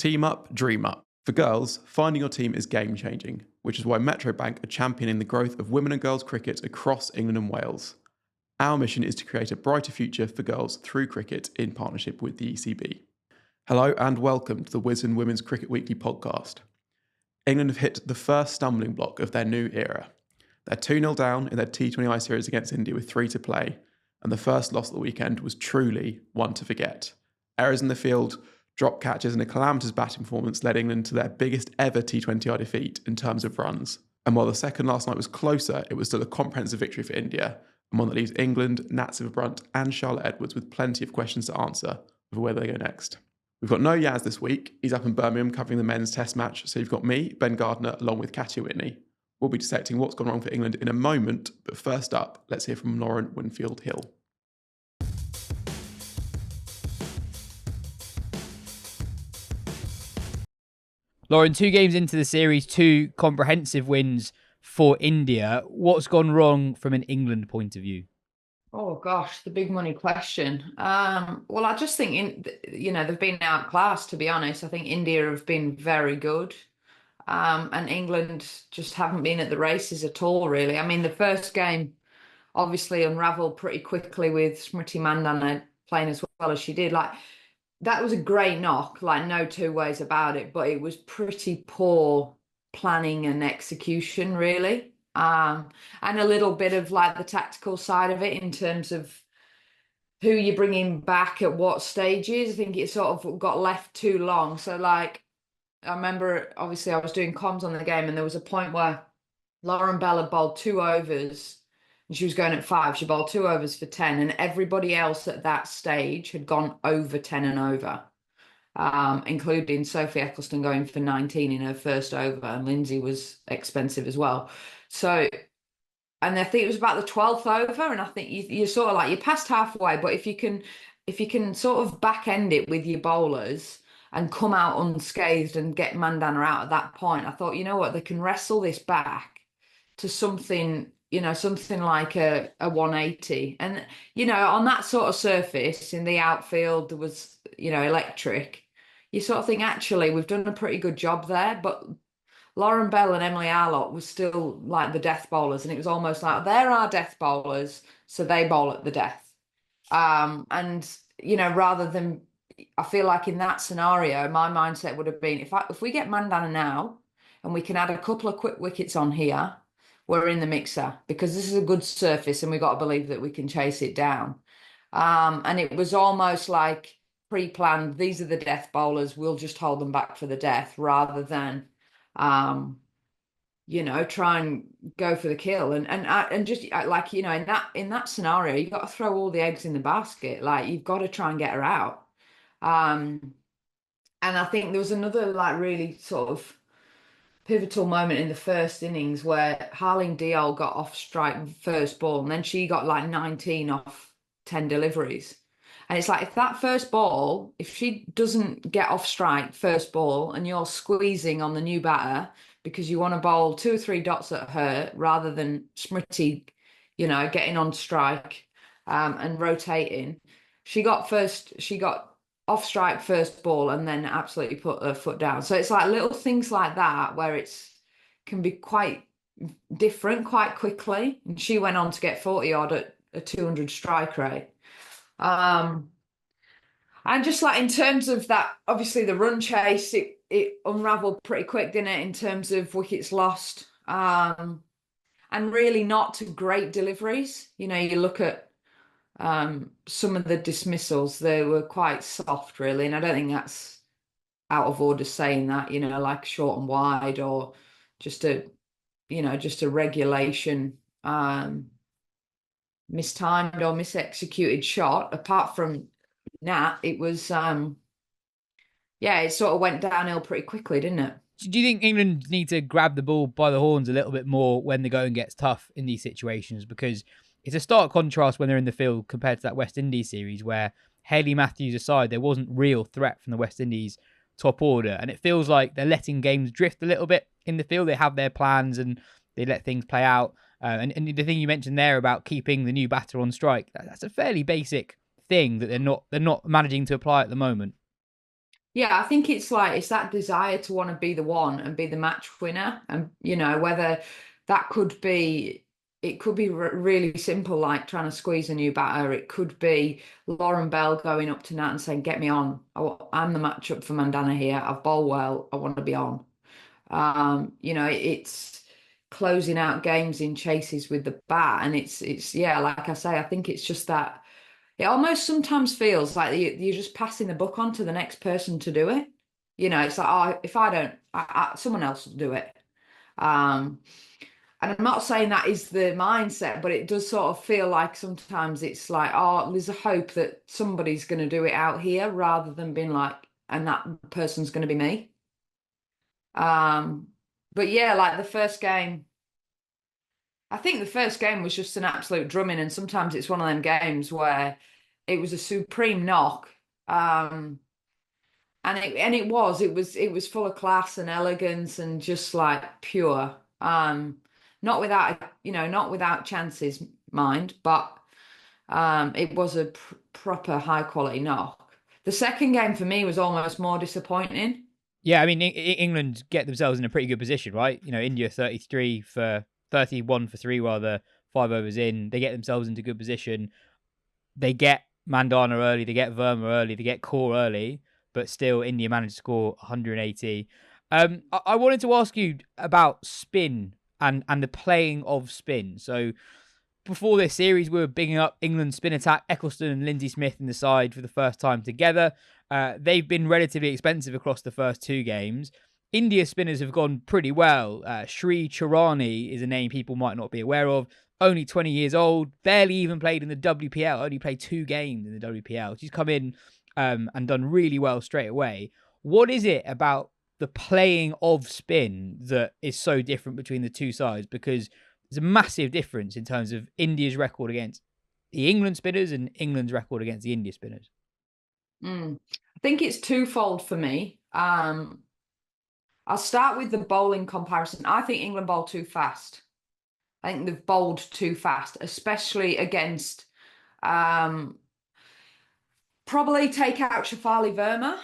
Team up, dream up. For girls, finding your team is game-changing, which is why Metro Bank are championing the growth of women and girls cricket across England and Wales. Our mission is to create a brighter future for girls through cricket in partnership with the ECB. Hello and welcome to the Wisden Women's Cricket Weekly podcast. England have hit the first stumbling block of their new era. They're 2-0 down in their T20I series against India with 3 to play, and the first loss of the weekend was truly one to forget. Errors in the field, drop catches and a calamitous batting performance led England to their biggest ever T20I defeat in terms of runs. And while the second last night was closer, it was still a comprehensive victory for India, and one that leaves England, Nat Sciver-Brunt and Charlotte Edwards with plenty of questions to answer over where they go next. We've got no Yas this week. He's up in Birmingham covering the men's test match, so you've got me, Ben Gardner, along with Katya Witney. We'll be dissecting what's gone wrong for England in a moment, but first up, let's hear from Lauren Winfield-Hill. Lauren, 2 games into the series, 2 comprehensive wins for India. What's gone wrong from an England point of view? Oh gosh, the big money question. Well, I just think they've been outclassed. To be honest, I think India have been very good, and England just haven't been at the races at all. Really, I mean, the first game obviously unravelled pretty quickly with Smriti Mandana playing as well as she did. Like, that was a great knock, like no two ways about it, but it was pretty poor planning and execution, really. And a little bit of like the tactical side of it in terms of who you're bringing back at what stages. I think it sort of got left too long. So like, I remember obviously I was doing comms on the game and there was a point where Lauren Bell had bowled 2 overs and she was going at 5. She bowled 2 overs for 10 and everybody else at that stage had gone over 10 and over, including Sophie Eccleston going for 19 in her first over, and Lindsay was expensive as well. So, and I think it was about the 12th over, and I think you're sort of like, you're past halfway, but if you can sort of back end it with your bowlers and come out unscathed and get Mandana out at that point, I thought, you know what, they can wrestle this back to something like a 180. And, on that sort of surface in the outfield, there was, electric. You sort of think, actually, we've done a pretty good job there. But Lauren Bell and Emily Arlott were still like the death bowlers. And it was almost like, they're our death bowlers, so they bowl at the death. Rather than, I feel like in that scenario, my mindset would have been, if we get Mandana now and we can add a couple of quick wickets on here, we're in the mixer, because this is a good surface and we've got to believe that we can chase it down. And it was almost like pre-planned, these are the death bowlers, we'll just hold them back for the death, rather than, try and go for the kill. And just like, in that scenario, you've got to throw all the eggs in the basket. Like, you've got to try and get her out. And I think there was another like really sort of pivotal moment in the first innings where Harleen Deol got off strike first ball, and then she got like 19 off 10 deliveries. And it's like, if that first ball, if she doesn't get off strike first ball and you're squeezing on the new batter because you want to bowl 2 or 3 dots at her rather than Smriti, getting on strike and rotating, she got off strike first ball and then absolutely put her foot down. So it's like little things like that where can be quite different quite quickly. And she went on to get 40 odd at a 200 strike rate. And just like in terms of that, obviously the run chase, it unraveled pretty quick, didn't it, in terms of wickets lost, and really not to great deliveries. You look at some of the dismissals, they were quite soft, really, and I don't think that's out of order saying that, like short and wide, or just a regulation mistimed or misexecuted shot. Apart from Nat, it was it sort of went downhill pretty quickly, didn't it? Do you think England need to grab the ball by the horns a little bit more when the going gets tough in these situations? Because it's a stark contrast when they're in the field compared to that West Indies series where, Hayley Matthews aside, there wasn't real threat from the West Indies top order. And it feels like they're letting games drift a little bit in the field. They have their plans and they let things play out. And the thing you mentioned there about keeping the new batter on strike, that's a fairly basic thing that they're not managing to apply at the moment. Yeah, I think it's like it's that desire to want to be the one and be the match winner, and whether that could be it could be really simple, like trying to squeeze a new batter. It could be Lauren Bell going up to Nat and saying, "Get me on. I'm the matchup for Mandana here. I've bowled well. I want to be on." It's closing out games in chases with the bat, and it's yeah, like I say, I think it's just that. It almost sometimes feels like you're just passing the buck on to the next person to do it. It's like, oh, if I don't, someone else will do it. Um, and I'm not saying that is the mindset, but it does sort of feel like sometimes it's like, oh, there's a hope that somebody's going to do it out here rather than being like, and that person's going to be me. But yeah, like the first game, I think the first game was just an absolute drumming, and sometimes it's one of them games where it was a supreme knock. Um, and it was full of class and elegance and just like pure. Not without chances, mind, but it was a proper high quality knock. The second game for me was almost more disappointing. Yeah, I mean, England get themselves in a pretty good position, right? India 31 for 3 rather, 5 overs in. They get themselves into good position. They get Mandana early, they get Verma early, they get Kaur early, but still India managed to score 180. I wanted to ask you about spin and the playing of spin. So before this series, we were bigging up England's spin attack, Eccleston and Lindsay Smith in the side for the first time together. They've been relatively expensive across the first 2 games. India spinners have gone pretty well. Sri Charani is a name people might not be aware of. Only 20 years old, barely even played in the WPL, only played 2 games in the WPL. She's come in and done really well straight away. What is it about the playing of spin that is so different between the two sides? Because there's a massive difference in terms of India's record against the England spinners and England's record against the India spinners. I think it's twofold for me. I'll start with the bowling comparison. I think England bowled too fast. I think they've bowled too fast, especially against probably take out Shafali Verma.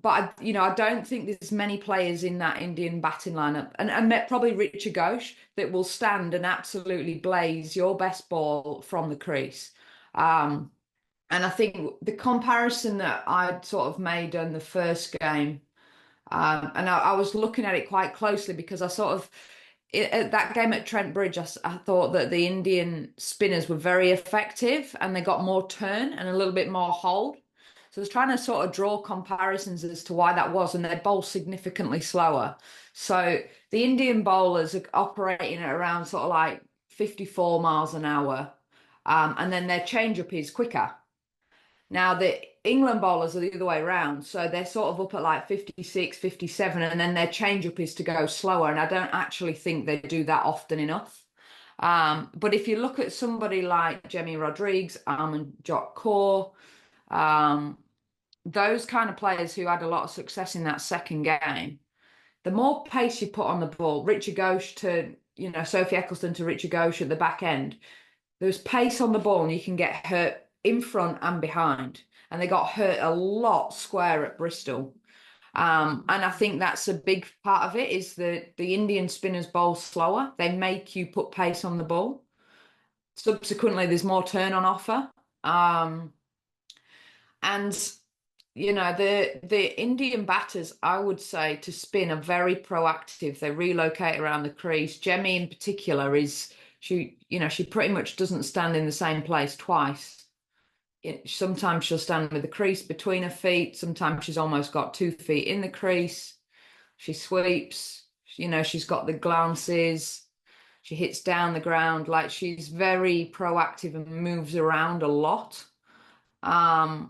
But I don't think there's many players in that Indian batting lineup, and probably Richard Ghosh that will stand and absolutely blaze your best ball from the crease. And I think the comparison that I'd sort of made on the first game, and I was looking at it quite closely because I sort of at that game at Trent Bridge, I thought that the Indian spinners were very effective and they got more turn and a little bit more hold. So I was trying to sort of draw comparisons as to why that was, and they bowl significantly slower. So the Indian bowlers are operating at around sort of like 54 miles an hour, and then their change up is quicker. Now, the England bowlers are the other way around. So they're sort of up at like 56, 57, and then their change up is to go slower. And I don't actually think they do that often enough. But if you look at somebody like Jemmy Rodrigues, Amanjot Kaur, those kind of players who had a lot of success in that second game, the more pace you put on the ball, Richard Ghosh to, Sophie Eccleston to Richard Ghosh at the back end, there's pace on the ball and you can get hurt in front and behind. And they got hurt a lot square at Bristol. And I think that's a big part of it is that the Indian spinners bowl slower. They make you put pace on the ball. Subsequently, there's more turn on offer. And the Indian batters, I would say, to spin are very proactive. They relocate around the crease. Jemmy in particular she pretty much doesn't stand in the same place twice. Sometimes she'll stand with the crease between her feet. Sometimes she's almost got 2 feet in the crease. She sweeps, she's got the glances. She hits down the ground. Like she's very proactive and moves around a lot. And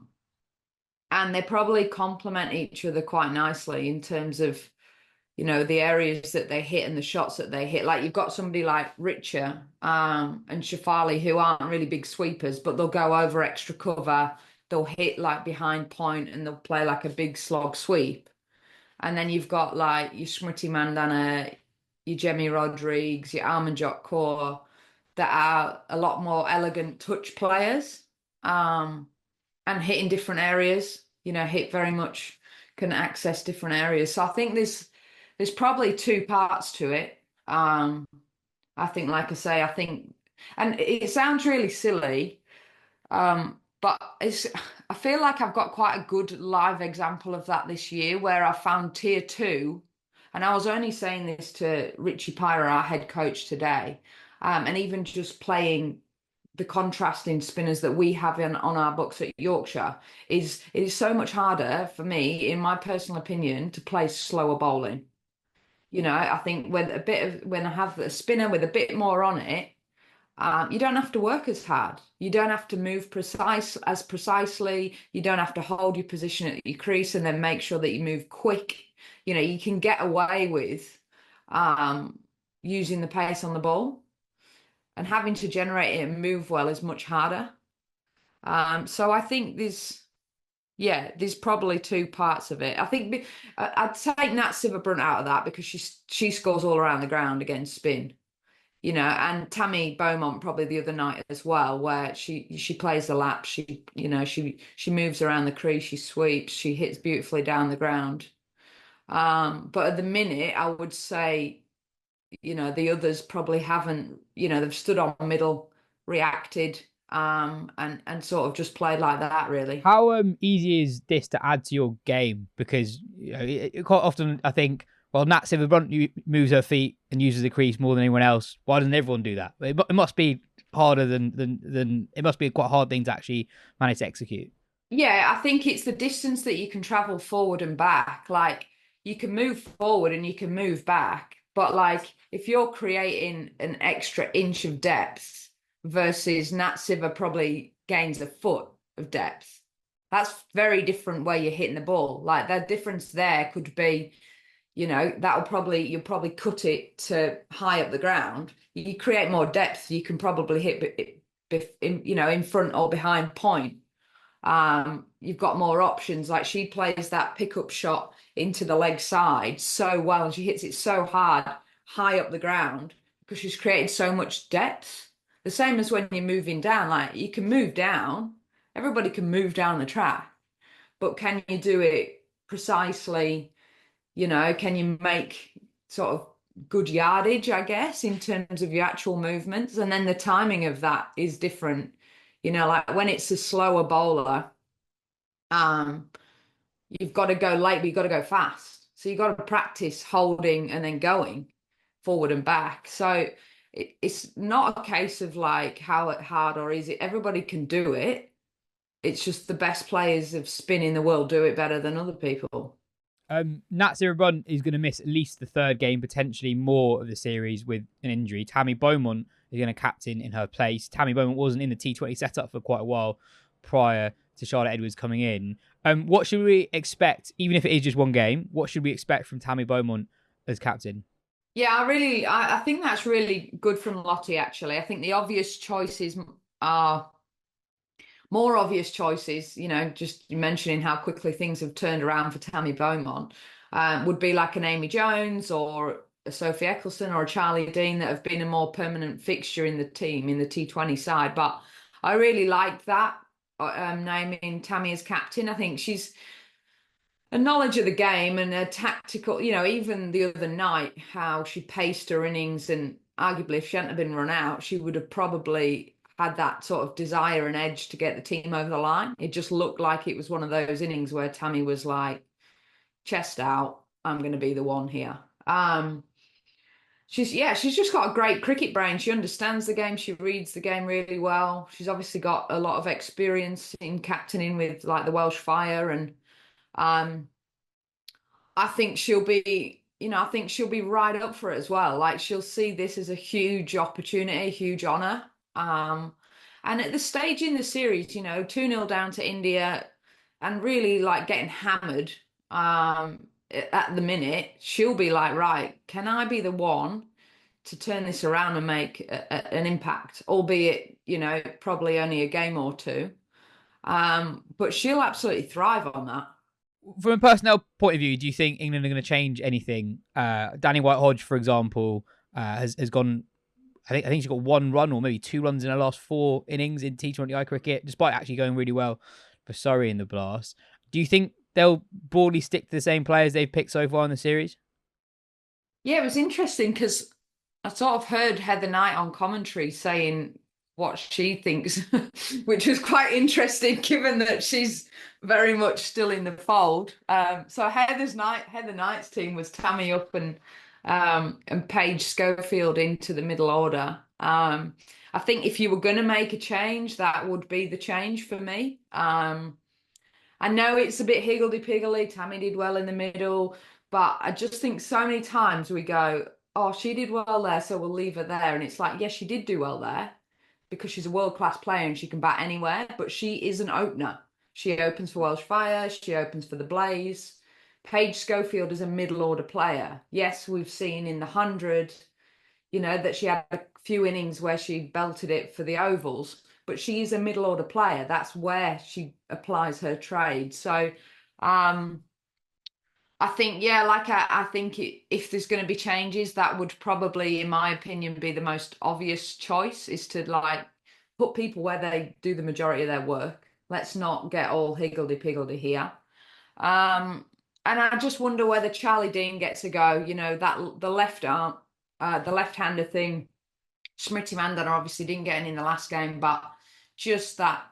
they probably complement each other quite nicely in terms of the areas that they hit and the shots that they hit. Like you've got somebody like Richer and Shafali who aren't really big sweepers, but they'll go over extra cover. They'll hit like behind point and they'll play like a big slog sweep. And then you've got like your Smriti Mandana, your Jemmy Rodrigues, your Amanjot Kaur that are a lot more elegant touch players and hit in different areas. hit very much, can access different areas. So I think there's probably two parts to it. I think, like I say, and it sounds really silly, but I feel like I've got quite a good live example of that this year, where I found tier two, and I was only saying this to Richie Pyra, our head coach, today, and even just playing the contrasting spinners that we have on our books at Yorkshire, it is so much harder for me, in my personal opinion, to play slower bowling. I think when I have a spinner with a bit more on it, you don't have to work as hard. You don't have to move precisely. You don't have to hold your position at your crease and then make sure that you move quick. You can get away with using the pace on the ball, and having to generate it and move well is much harder. So I think there's probably two parts of it. I think I'd take Nat Sciver-Brunt out of that, because she scores all around the ground against spin. And Tammy Beaumont probably the other night as well, where she plays the lap, she moves around the crease, she sweeps, she hits beautifully down the ground. But at the minute, I would say, the others probably haven't, they've stood on middle, reacted, and sort of just played like that, really. How easy is this to add to your game? Because quite often I think, well, Nat Sciver-Brunt moves her feet and uses the crease more than anyone else. Why doesn't everyone do that? It must be harder than it must be quite a hard thing to actually manage to execute. Yeah, I think it's the distance that you can travel forward and back. Like, you can move forward and you can move back, but like, if you're creating an extra inch of depth versus Nat Sciver probably gains a foot of depth, that's very different where you're hitting the ball. Like, the difference there could be, you'll probably cut it to high up the ground. You create more depth, you can probably hit in front or behind point. You've got more options. Like, she plays that pickup shot into the leg side so well, and she hits it so hard high up the ground, because she's created so much depth. The same as when you're moving down, like, you can move down, everybody can move down the track, but can you do it precisely? Can you make sort of good yardage, I guess, in terms of your actual movements? And then the timing of that is different. Like, when it's a slower bowler, you've got to go late, but you've got to go fast. So you've got to practice holding and then going forward and back. So it's not a case of like how hard or easy. Everybody can do it. It's just the best players of spin in the world do it better than other people. Nat Sciver-Brunt is going to miss at least the third game, potentially more of the series, with an injury. Tammy Beaumont is going to captain in her place. Tammy Beaumont wasn't in the T20 setup for quite a while prior to Charlotte Edwards coming in. What should we expect, even if it is just one game, what should we expect from Tammy Beaumont as captain? Yeah, I think that's really good from Lottie, actually. I think the obvious choices are more obvious choices, just mentioning how quickly things have turned around for Tammy Beaumont, would be like an Amy Jones or a Sophie Eccleston or a Charlie Dean, that have been a more permanent fixture in the team, in the T20 side. But I really like that, naming Tammy as captain. I think she's a knowledge of the game and a tactical, even the other night, how she paced her innings, and arguably if she hadn't been run out, she would have probably had that sort of desire and edge to get the team over the line. It just looked like it was one of those innings where Tammy was like, chest out, I'm going to be the one here. She's just got a great cricket brain. She understands the game. She reads the game really well. She's obviously got a lot of experience in captaining with like the Welsh Fire, and I think she'll be right up for it as well. Like, she'll see this as a huge opportunity, a huge honour. And at the stage in the series, 2-0 down to India and really like getting hammered at the minute, she'll be like, right, can I be the one to turn this around and make an impact, albeit, probably only a game or two. But she'll absolutely thrive on that. From a personnel point of view, do you think England are going to change anything? Danny White-Hodge, for example, has gone. I think she's got one run or maybe 2 runs in her last 4 innings in T20I cricket, despite actually going really well for Surrey in the Blast. Do you think they'll broadly stick to the same players they've picked so far in the series? Yeah, it was interesting because I sort of heard Heather Knight on commentary saying what she thinks, which was quite interesting given that she's very much still in the fold. So Heather Knight's team was Tammy Up and Paige Schofield into the middle order. I think if you were going to make a change, that would be the change for me. I know it's a bit higgledy-piggledy. Tammy did well in the middle, but I just think so many times we go, oh, she did well there, so we'll leave her there. And it's like, yes, she did do well there because she's a world-class player and she can bat anywhere, but she is an opener. She opens for Welsh Fire. She opens for the Blaze. Paige Schofield is a middle-order player. Yes, we've seen in the 100, that she had a few innings where she belted it for the ovals, but she is a middle order player. That's where she applies her trade. So I think, I think if there's going to be changes, that would probably, in my opinion, be the most obvious choice, is to put people where they do the majority of their work. Let's not get all higgledy-piggledy here. And I just wonder whether Charlie Dean gets a go. That the left arm, the left-hander thing, Smriti Mandana obviously didn't get in the last game, but just that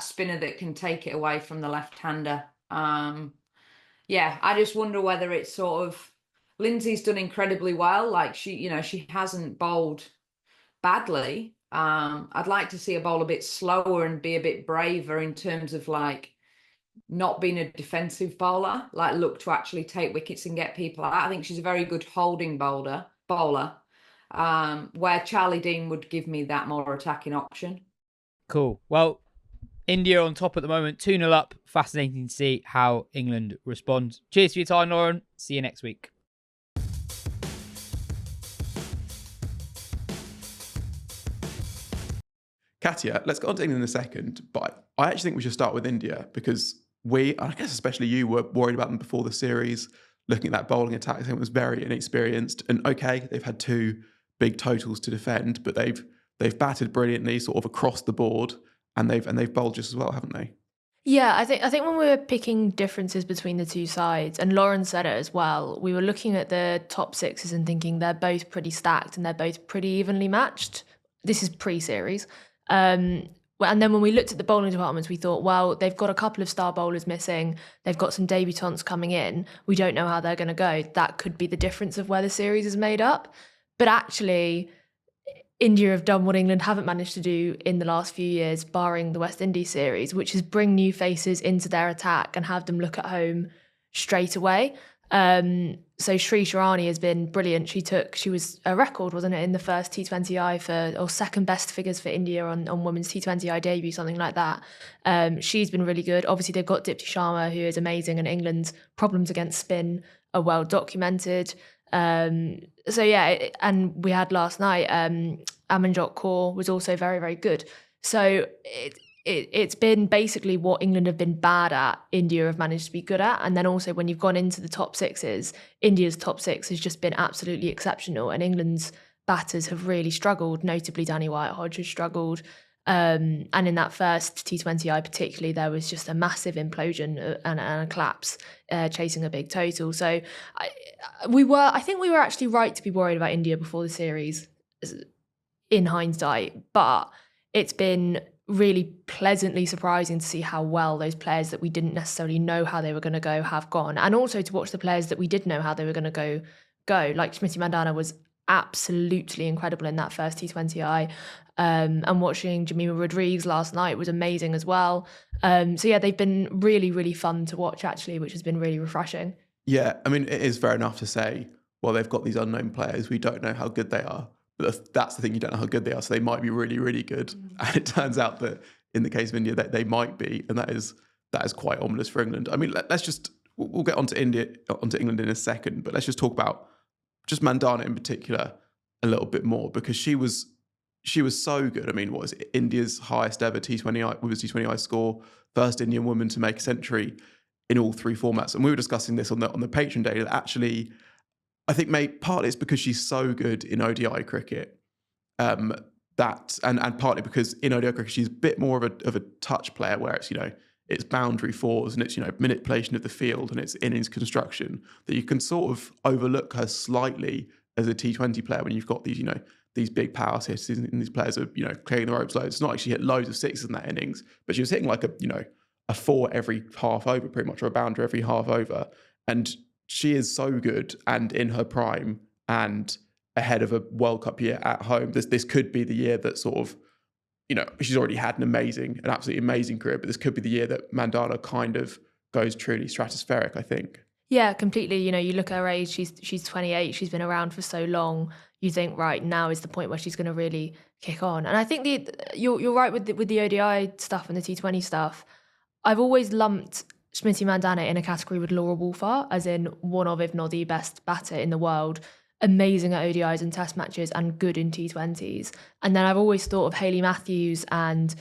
spinner that can take it away from the left-hander. I just wonder whether it's sort of, Lindsay's done incredibly well. She hasn't bowled badly. I'd like to see her bowl a bit slower and be a bit braver in terms of not being a defensive bowler, look to actually take wickets and get people out. I think she's a very good holding bowler, where Charlie Dean would give me that more attacking option. Cool. Well, India on top at the moment, 2-0 up. Fascinating to see how England respond. Cheers for your time, Lauren. See you next week. Katya, let's get on to England in a second, but I actually think we should start with India because I guess especially you, were worried about them before the series. Looking at that bowling attack, I think it was very inexperienced. And okay, they've had two big totals to defend, but they've batted brilliantly, sort of across the board, and they've bowled just as well, haven't they? Yeah, I think when we were picking differences between the two sides, and Lauren said it as well, we were looking at the top sixes and thinking they're both pretty stacked and they're both pretty evenly matched. This is pre-series. And then when we looked at the bowling departments, we thought, well, they've got a couple of star bowlers missing. They've got some debutants coming in. We don't know how they're going to go. That could be the difference of where the series is made up. But actually, India have done what England haven't managed to do in the last few years, barring the West Indies series, which is bring new faces into their attack and have them look at home straight away. So Sri Sharani has been brilliant. She was a record, wasn't it, in the first T20I or second best figures for India on women's T20I debut, something like that. She's been really good. Obviously, they've got Dipti Sharma, who is amazing, and England's problems against spin are well documented. And we had last night, Amanjot Kaur was also very, very good. So it's been basically what England have been bad at, India have managed to be good at. And then also when you've gone into the top sixes, India's top six has just been absolutely exceptional. And England's batters have really struggled, notably Danny White-Hodge has struggled. And in that first T20I particularly, there was just a massive implosion and a collapse, chasing a big total. So I think we were actually right to be worried about India before the series in hindsight, but it's been really pleasantly surprising to see how well those players that we didn't necessarily know how they were going to go have gone, and also to watch the players that we did know how they were going to go. Like Smriti Mandana was absolutely incredible in that first T20I, and watching Jemima Rodriguez last night was amazing as well. They've been really, really fun to watch actually, which has been really refreshing. Yeah, I mean, it is fair enough to say, well, they've got these unknown players, we don't know how good they are. But that's the thing, you don't know how good they are, so they might be really, really good. Mm-hmm. And it turns out that in the case of India, that they might be, and that is quite ominous for England. I mean, we'll get onto England in a second, but let's just talk about just Mandana in particular a little bit more, because she was so good. I mean, what was it? India's highest ever women's T20I score, first Indian woman to make a century in all three formats. And we were discussing this on the Patreon day, that actually, I think partly it's because she's so good in ODI cricket, and partly because in ODI cricket she's a bit more of a touch player, where it's its boundary fours and its, manipulation of the field and its innings construction, that you can sort of overlook her slightly as a T20 player when you've got these, these big power hitters and these players are, clearing the ropes loads. It's not like she hit loads of sixes in that innings, but she was hitting like a four every half over pretty much, or a boundary every half over. And she is so good and in her prime and ahead of a World Cup year at home. This could be the year that sort of, she's already had an absolutely amazing career, but this could be the year that Mandana kind of goes truly stratospheric, I think. Yeah, completely. You look at her age, she's 28, she's been around for so long. You think, right, now is the point where she's going to really kick on. And I think you're right with the ODI stuff and the T20 stuff. I've always lumped Smriti Mandana in a category with Laura Wolfart, as in one of, if not the best batter in the world, amazing at ODIs and test matches and good in T20s. And then I've always thought of Hayley Matthews and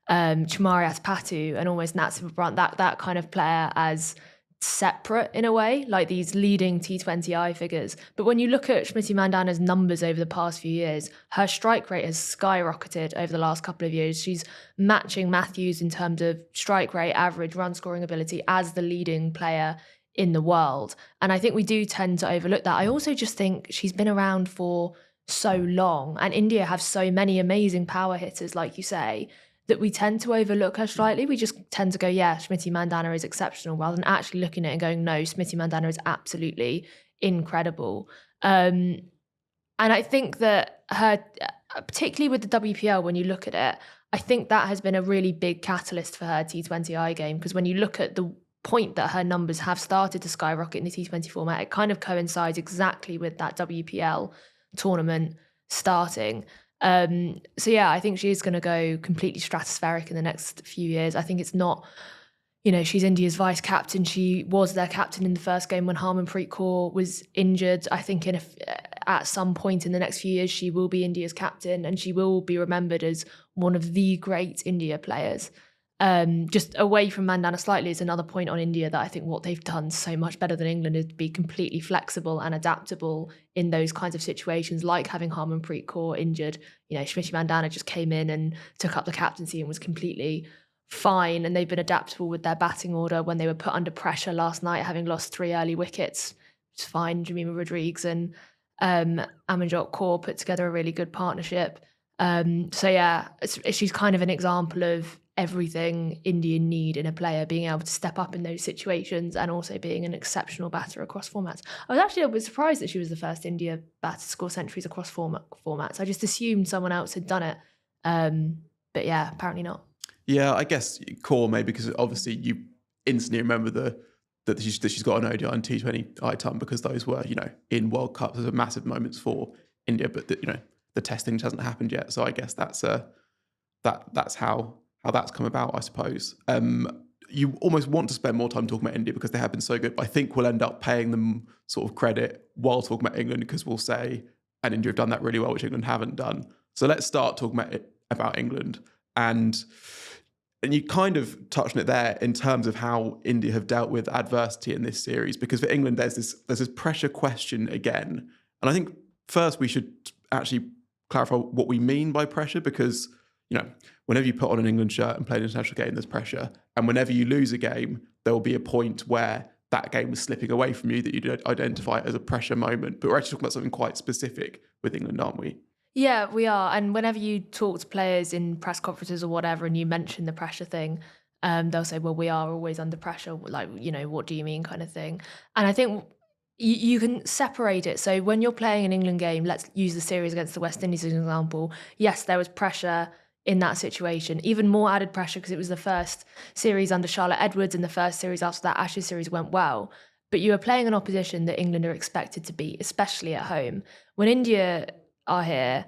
Chamari Atapatu and almost Natsima Brunt, that kind of player, as separate in a way, like these leading T20I figures. But when you look at Smriti Mandana's numbers over the past few years, her strike rate has skyrocketed over the last couple of years. She's matching Matthews in terms of strike rate, average, run scoring ability as the leading player in the world. And I think we do tend to overlook that. I also just think she's been around for so long, and India have so many amazing power hitters, like you say, that we tend to overlook her slightly. We just tend to go, yeah, Smriti Mandana is exceptional, rather than actually looking at it and going, no, Smriti Mandana is absolutely incredible. And I think that her, particularly with the WPL, when you look at it, I think that has been a really big catalyst for her T20I game, because when you look at the point that her numbers have started to skyrocket in the T20 format, it kind of coincides exactly with that WPL tournament starting. So yeah, I think she is going to go completely stratospheric in the next few years. I think it's not, she's India's vice captain. She was their captain in the first game when Harmanpreet Kaur was injured. I think at some point in the next few years, she will be India's captain, and she will be remembered as one of the great India players. Just away from Mandana slightly is another point on India, that I think what they've done so much better than England is to be completely flexible and adaptable in those kinds of situations, like having Harmanpreet Kaur injured. Smriti Mandana just came in and took up the captaincy and was completely fine, and they've been adaptable with their batting order when they were put under pressure last night, having lost 3 early wickets. It's fine. Jemima Rodriguez and Amanjot Kaur put together a really good partnership. So yeah, she's kind of an example of everything India need in a player, being able to step up in those situations and also being an exceptional batter across formats. I was actually a bit surprised that she was the first India batter to score centuries across formats. I just assumed someone else had done it. But yeah, apparently not. Yeah, I guess Core maybe, because obviously you instantly remember that she's got an ODI and T20 ITUM, because those were, in World Cups, those are massive moments for India, but the testing hasn't happened yet. So I guess that's how that's come about, I suppose. You almost want to spend more time talking about India because they have been so good, but I think we'll end up paying them sort of credit while talking about England, because we'll say, and India have done that really well, which England haven't done. So let's start talking about England. And you kind of touched on it there in terms of how India have dealt with adversity in this series, because for England, there's this pressure question again. And I think first we should actually clarify what we mean by pressure, because whenever you put on an England shirt and play an international game, there's pressure. And whenever you lose a game, there will be a point where that game was slipping away from you that you'd identify as a pressure moment. But we're actually talking about something quite specific with England, aren't we? Yeah, we are. And whenever you talk to players in press conferences or whatever, and you mention the pressure thing, they'll say, well, we are always under pressure. Like, what do you mean, kind of thing. And I think you can separate it. So when you're playing an England game, let's use the series against the West Indies as an example. Yes, there was pressure in that situation, even more added pressure because it was the first series under Charlotte Edwards, and the first series after that Ashes series went well. But you are playing an opposition that England are expected to beat, especially at home. When India are here,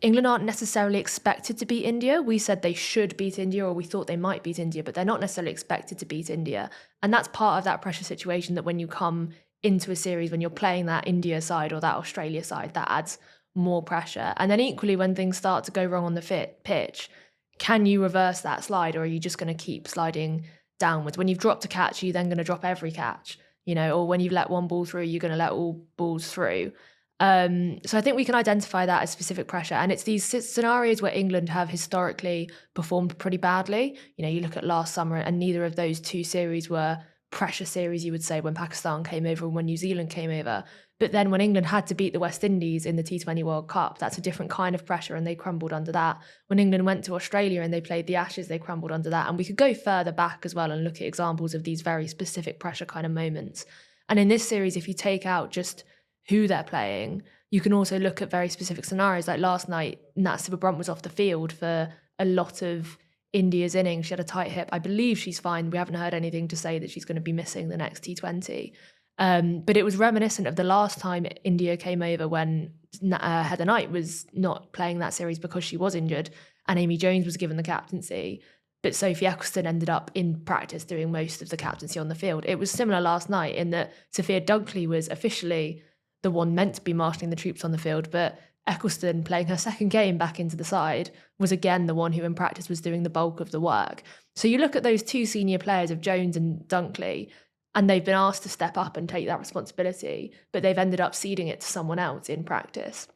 England aren't necessarily expected to beat India. We said they should beat India, or we thought they might beat India, but they're not necessarily expected to beat India. And that's part of that pressure situation, that when you come into a series, when you're playing that India side or that Australia side, that adds more pressure. And then equally, when things start to go wrong on the pitch, can you reverse that slide, or are you just going to keep sliding downwards? When you've dropped a catch, are you then going to drop every catch? Or when you've let one ball through, you're going to let all balls through. So I think we can identify that as specific pressure. And it's these scenarios where England have historically performed pretty badly. You know, you look at last summer and neither of those two series were pressure series, you would say, when Pakistan came over and when New Zealand came over. But then when England had to beat the West Indies in the T20 World Cup, that's a different kind of pressure and they crumbled under that. When England went to Australia and they played the Ashes, they crumbled under that. And we could go further back as well and look at examples of these very specific pressure kind of moments. And in this series, if you take out just who they're playing, you can also look at very specific scenarios. Like last night, Nat Sibber-Brunt was off the field for a lot of India's innings. She had a tight hip. I believe she's fine. We haven't heard anything to say that she's going to be missing the next T20. But it was reminiscent of the last time India came over when Heather Knight was not playing that series because she was injured and Amy Jones was given the captaincy. But Sophie Ecclestone ended up in practice doing most of the captaincy on the field. It was similar last night in that Sophia Dunkley was officially the one meant to be marshalling the troops on the field, but Ecclestone, playing her second game back into the side, was again the one who in practice was doing the bulk of the work. So you look at those two senior players of Jones and Dunkley, and they've been asked to step up and take that responsibility, but they've ended up ceding it to someone else in practice.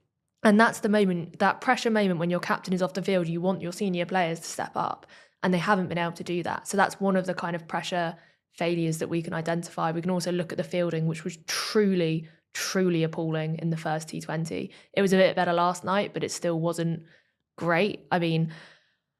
And that's the moment, that pressure moment when your captain is off the field, you want your senior players to step up, and they haven't been able to do that. So that's one of the kind of pressure failures that we can identify. We can also look at the fielding, which was truly appalling in the first T20. It was a bit better last night, but it still wasn't great. I mean,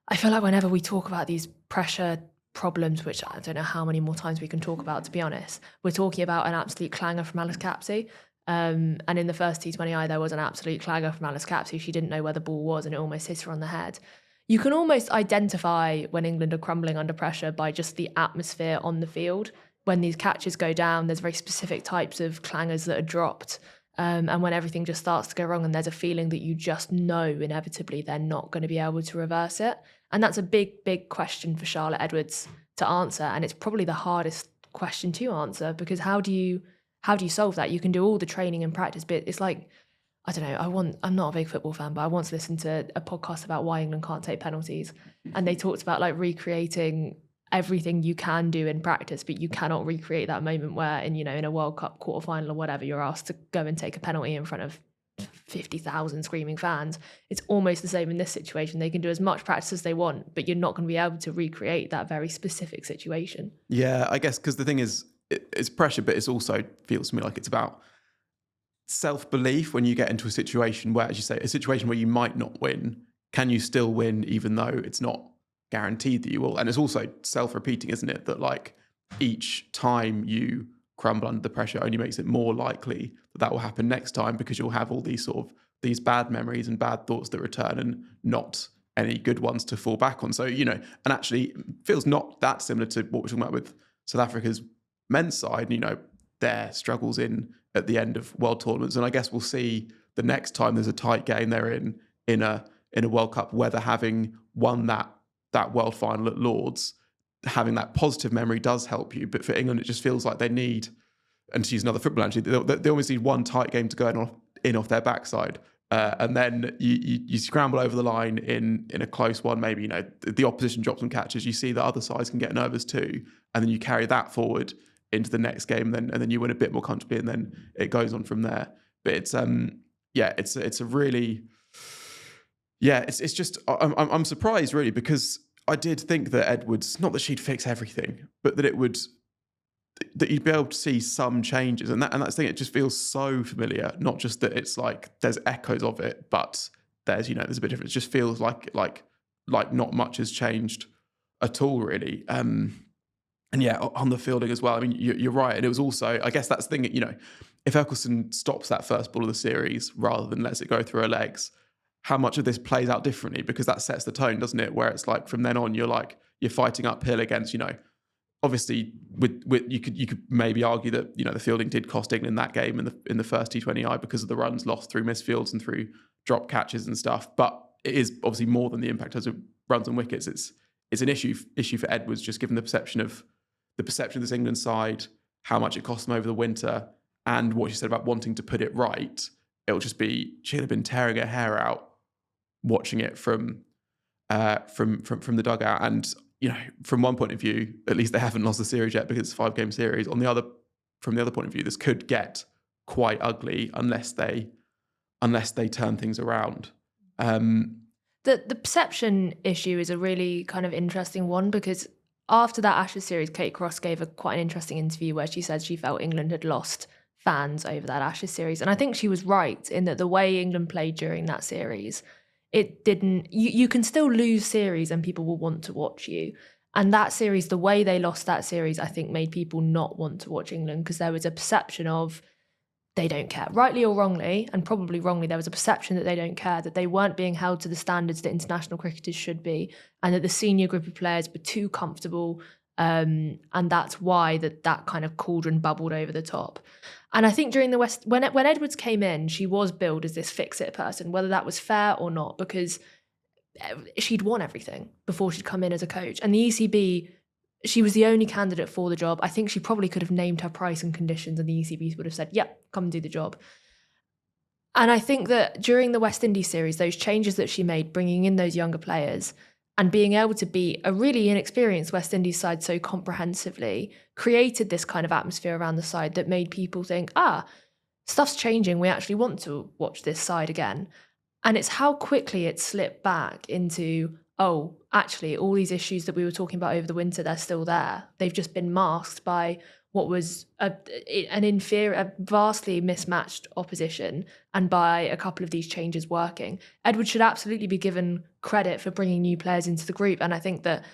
I feel like whenever we talk about these pressure problems, which I don't know how many more times we can talk about, to be honest, we're talking about an absolute clanger from Alice Capsey. And in the first T20I, there was an absolute clanger from Alice Capsey. She didn't know where the ball was and it almost hit her on the head. You can almost identify when England are crumbling under pressure by just the atmosphere on the field. When these catches go down, there's very specific types of clangers that are dropped. And when everything just starts to go wrong and there's a feeling that you just know inevitably they're not going to be able to reverse it. And that's a big question for Charlotte Edwards to answer. And it's probably the hardest question to answer, because how do you solve that? You can do all the training and practice, but it's like, I don't know, I'm not a big football fan, but I once listened to a podcast about why England can't take penalties. And they talked about like recreating everything you can do in practice, but you cannot recreate that moment where in a World Cup quarterfinal or whatever, you're asked to go and take a penalty in front of 50,000 screaming fans. It's almost the same in this situation. They can do as much practice as they want, but you're not going to be able to recreate that very specific situation. Yeah, I guess because the thing is, it's pressure, but it also feels to me like it's about self-belief. When you get into a situation where, as you say, a situation where you might not win, can you still win even though it's not guaranteed that you will? And it's also self-repeating, isn't it? That like each time you crumble under the pressure only makes it more likely that will happen next time, because you'll have all these these bad memories and bad thoughts that return and not any good ones to fall back on. So, and actually it feels not that similar to what we're talking about with South Africa's men's side, their struggles at the end of world tournaments. And I guess we'll see the next time there's a tight game they're in a World Cup, whether having won that world final at Lords, having that positive memory does help you. But for England, it just feels like they need, and to use another football analogy, they almost need one tight game to go off their backside. And then you scramble over the line in a close one, maybe, the opposition drops some catches, you see that other sides can get nervous too. And then you carry that forward into the next game, and then you win a bit more comfortably, and then it goes on from there. But it's a really, it's just, I'm surprised really, because I did think that Edwards, not that she'd fix everything, but that you'd be able to see some changes. And that's the thing, it just feels so familiar. Not just that it's like there's echoes of it, but there's a bit different. It just feels like not much has changed at all, really. And yeah, on the fielding as well. I mean, you're right. And it was also, I guess that's the thing, if Ecclestone stops that first ball of the series rather than lets it go through her legs, how much of this plays out differently? Because that sets the tone, doesn't it? Where it's like from then on, you're fighting uphill against, obviously you could maybe argue that, the fielding did cost England that game in the first T20I because of the runs lost through misfields and through drop catches and stuff. But it is obviously more than the impact as it runs and wickets. It's an issue for Edwards, just given the perception of this England side, how much it cost them over the winter, and what she said about wanting to put it right. It'll just be, she'd have been tearing her hair out watching it from the dugout. And from one point of view, at least they haven't lost the series yet because it's a 5-game series. From the other point of view, this could get quite ugly unless they unless they turn things around. The perception issue is a really kind of interesting one, because after that Ashes series, Kate Cross gave quite an interesting interview where she said she felt England had lost fans over that Ashes series. And I think she was right in that the way England played during that series, it didn't... You can still lose series and people will want to watch you. And that series, the way they lost that series, I think made people not want to watch England, because there was a perception of they don't care. Rightly or wrongly, and probably wrongly, there was a perception that they don't care, that they weren't being held to the standards that international cricketers should be, and that the senior group of players were too comfortable, and that's why that kind of cauldron bubbled over the top. And I think during the West, when Edwards came in, she was billed as this fix-it person, whether that was fair or not, because she'd won everything before she'd come in as a coach. And the ECB, she was the only candidate for the job. I think she probably could have named her price and conditions and the ECB would have said, yep, come and do the job. And I think that during the West Indies series, those changes that she made, bringing in those younger players and being able to beat a really inexperienced West Indies side so comprehensively, created this kind of atmosphere around the side that made people think, stuff's changing. We actually want to watch this side again. And it's how quickly it slipped back into, oh, actually, all these issues that we were talking about over the winter, they're still there. They've just been masked by what was a vastly mismatched opposition, and by a couple of these changes working. Edward should absolutely be given credit for bringing new players into the group. And I think that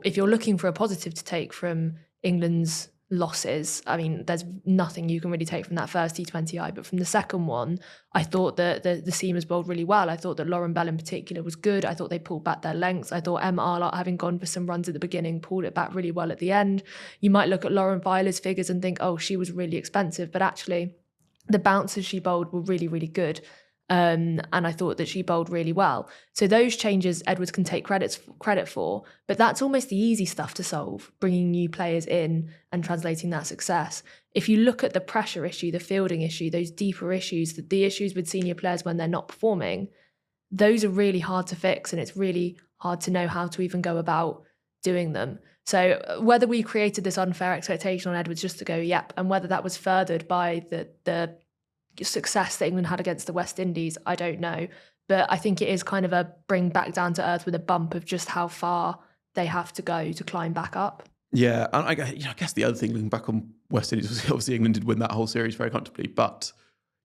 if you're looking for a positive to take from England's losses, I mean, there's nothing you can really take from that first T20I, but from the second one, I thought that the seamers bowled really well. I thought that Lauren Bell in particular was good. I thought they pulled back their lengths. I thought Emma Arlott, having gone for some runs at the beginning, pulled it back really well at the end. You might look at Lauren Veiler's figures and think, oh, she was really expensive, but actually the bounces she bowled were really, really good. And I thought that she bowled really well. So those changes Edwards can take credit for, but that's almost the easy stuff to solve, bringing new players in and translating that success. If you look at the pressure issue, the fielding issue, those deeper issues, the issues with senior players when they're not performing, those are really hard to fix, and it's really hard to know how to even go about doing them. So whether we created this unfair expectation on Edwards just to go, yep, and whether that was furthered by the success that England had against the West Indies, I don't know. But I think it is kind of a bring back down to earth with a bump of just how far they have to go to climb back up. Yeah, and I guess the other thing, looking back on West Indies, was obviously England did win that whole series very comfortably, but